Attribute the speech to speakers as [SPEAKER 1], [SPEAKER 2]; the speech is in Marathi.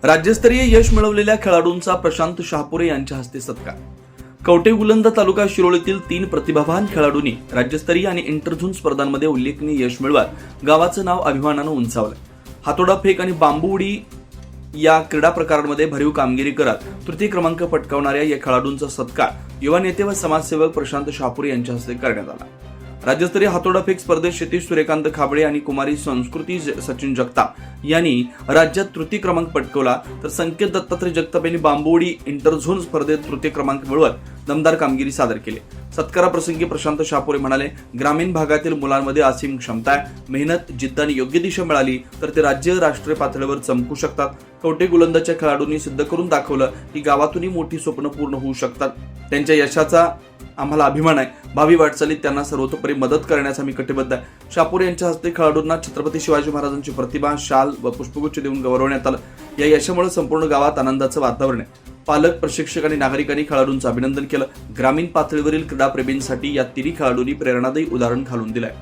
[SPEAKER 1] राज्यस्तरीय यश मिळवलेल्या खेळाडूंचा प्रशांत शहापुरे यांच्या हस्ते सत्कार। कवठेगुलंद तालुका शिरोळीतील 3 प्रतिभावान खेळाडूंनी राज्यस्तरीय आणि इंटरझोन स्पर्धांमध्ये उल्लेखनीय यश मिळवत गावाचं नाव अभिमानानं उंचावलं। हातोडा फेक आणि बांबू उडी या क्रीडा प्रकारांमध्ये भरीव कामगिरी करत तृतीय क्रमांक पटकावणाऱ्या या खेळाडूंचा सत्कार युवा नेते व समाजसेवक प्रशांत शहापुरे यांच्या हस्ते करण्यात आला। राज्यस्तरीय हातोडा फेक स्पर्धेत क्षितिज सूर्यकांत खाबळे आणि कुमारी संस्कृती सचिन जगताप यांनी राज्यात तृतीय क्रमांक पटकावला, तर संकेत दत्तात्रय जगताप यांनी बांबू उडी इंटरझोन स्पर्धेत तृतीय क्रमांक मिळवत दमदार कामगिरी सादर केली। सत्काराप्रसंगी प्रशांत शहापुरे म्हणाले, ग्रामीण भागातील मुलांमध्ये असीम क्षमता आहे, मेहनत, जिद्द आणि योग्य दिशा मिळाली तर ते राज्य राष्ट्रीय पातळीवर चमकू शकतात। कवठेगुलंदच्या खेळाडूंनी सिद्ध करून दाखवलं की गावातूनही मोठी स्वप्न पूर्ण होऊ शकतात। त्यांच्या यशाचा आम्हाला अभिमान आहे। भावी वाटचालीत त्यांना सर्वतोपरी मदत करण्यास आम्ही कटिबद्ध आहे। शहापुरे यांच्या हस्ते खेळाडूंना छत्रपती शिवाजी महाराजांची प्रतिभा, शाल व पुष्पगुच्छ देऊन गौरवण्यात आलं। या यशामुळे संपूर्ण गावात आनंदाचं वातावरण आहे। पालक, प्रशिक्षक आणि नागरिकांनी खेळाडूंचं अभिनंदन केलं। ग्रामीण पातळीवरील क्रीडाप्रेमींसाठी या तिन्ही खेळाडूंनी प्रेरणादायी उदाहरण घालून दिलंय।